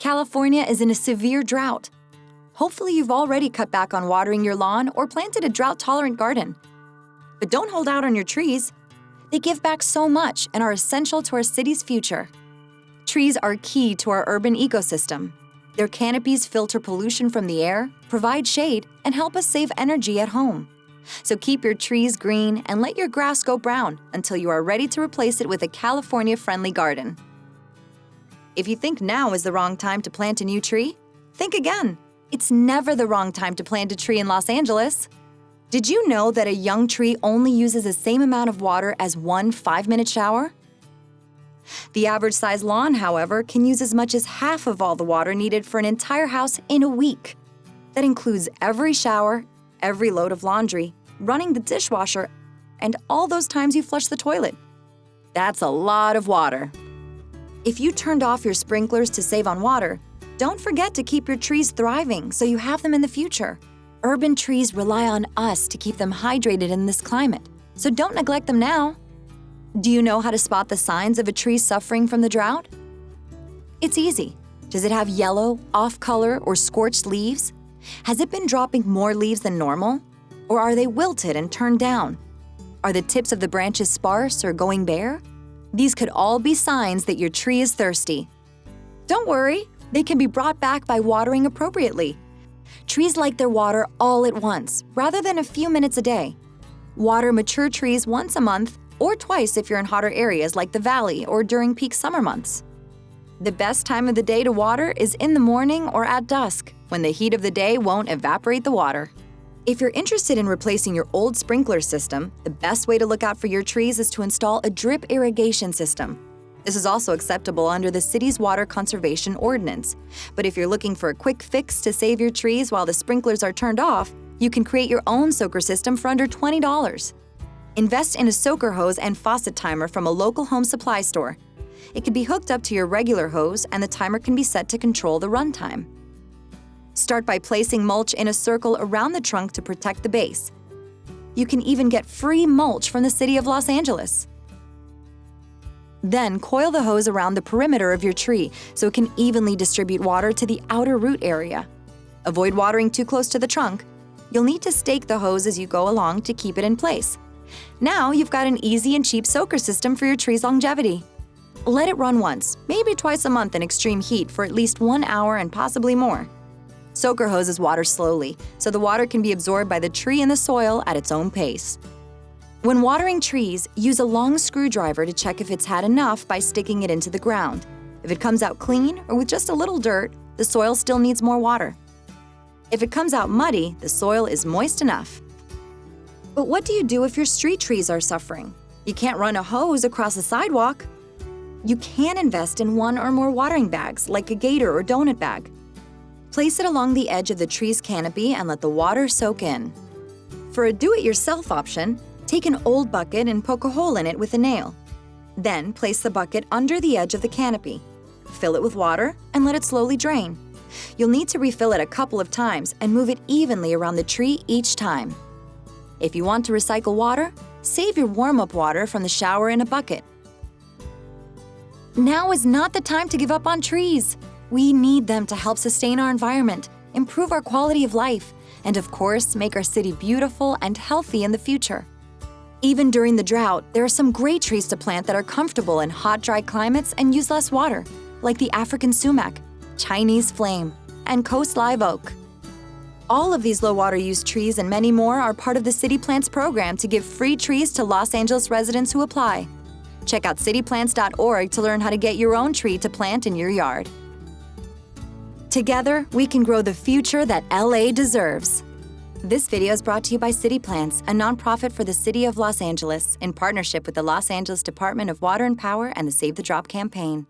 California is in a severe drought. Hopefully you've already cut back on watering your lawn or planted a drought-tolerant garden. But don't hold out on your trees. They give back so much and are essential to our city's future. Trees are key to our urban ecosystem. Their canopies filter pollution from the air, provide shade, and help us save energy at home. So keep your trees green and let your grass go brown until you are ready to replace it with a California-friendly garden. If you think now is the wrong time to plant a new tree, think again. It's never the wrong time to plant a tree in Los Angeles. Did you know that a young tree only uses the same amount of water as one 5-minute shower? The average size lawn, however, can use as much as half of all the water needed for an entire house in a week. That includes every shower, every load of laundry, running the dishwasher, and all those times you flush the toilet. That's a lot of water. If you turned off your sprinklers to save on water, don't forget to keep your trees thriving so you have them in the future. Urban trees rely on us to keep them hydrated in this climate, so don't neglect them now. Do you know how to spot the signs of a tree suffering from the drought? It's easy. Does it have yellow, off-color, or scorched leaves? Has it been dropping more leaves than normal? Or are they wilted and turned down? Are the tips of the branches sparse or going bare? These could all be signs that your tree is thirsty. Don't worry, they can be brought back by watering appropriately. Trees like their water all at once, rather than a few minutes a day. Water mature trees once a month, or twice if you're in hotter areas like the valley or during peak summer months. The best time of the day to water is in the morning or at dusk, when the heat of the day won't evaporate the water. If you're interested in replacing your old sprinkler system, the best way to look out for your trees is to install a drip irrigation system. This is also acceptable under the city's water conservation ordinance. But if you're looking for a quick fix to save your trees while the sprinklers are turned off, you can create your own soaker system for under $20. Invest in a soaker hose and faucet timer from a local home supply store. It can be hooked up to your regular hose, and the timer can be set to control the runtime. Start by placing mulch in a circle around the trunk to protect the base. You can even get free mulch from the City of Los Angeles. Then coil the hose around the perimeter of your tree so it can evenly distribute water to the outer root area. Avoid watering too close to the trunk. You'll need to stake the hose as you go along to keep it in place. Now you've got an easy and cheap soaker system for your tree's longevity. Let it run once, maybe twice a month in extreme heat for at least 1 hour and possibly more. Soaker hoses water slowly, so the water can be absorbed by the tree in the soil at its own pace. When watering trees, use a long screwdriver to check if it's had enough by sticking it into the ground. If it comes out clean or with just a little dirt, the soil still needs more water. If it comes out muddy, the soil is moist enough. But what do you do if your street trees are suffering? You can't run a hose across a sidewalk. You can invest in one or more watering bags, like a gator or donut bag. Place it along the edge of the tree's canopy and let the water soak in. For a do-it-yourself option, take an old bucket and poke a hole in it with a nail. Then place the bucket under the edge of the canopy. Fill it with water and let it slowly drain. You'll need to refill it a couple of times and move it evenly around the tree each time. If you want to recycle water, save your warm-up water from the shower in a bucket. Now is not the time to give up on trees. We need them to help sustain our environment, improve our quality of life, and of course, make our city beautiful and healthy in the future. Even during the drought, there are some great trees to plant that are comfortable in hot, dry climates and use less water, like the African sumac, Chinese flame, and coast live oak. All of these low-water use trees and many more are part of the City Plants program to give free trees to Los Angeles residents who apply. Check out cityplants.org to learn how to get your own tree to plant in your yard. Together, we can grow the future that LA deserves. This video is brought to you by City Plants, a nonprofit for the City of Los Angeles, in partnership with the Los Angeles Department of Water and Power and the Save the Drop campaign.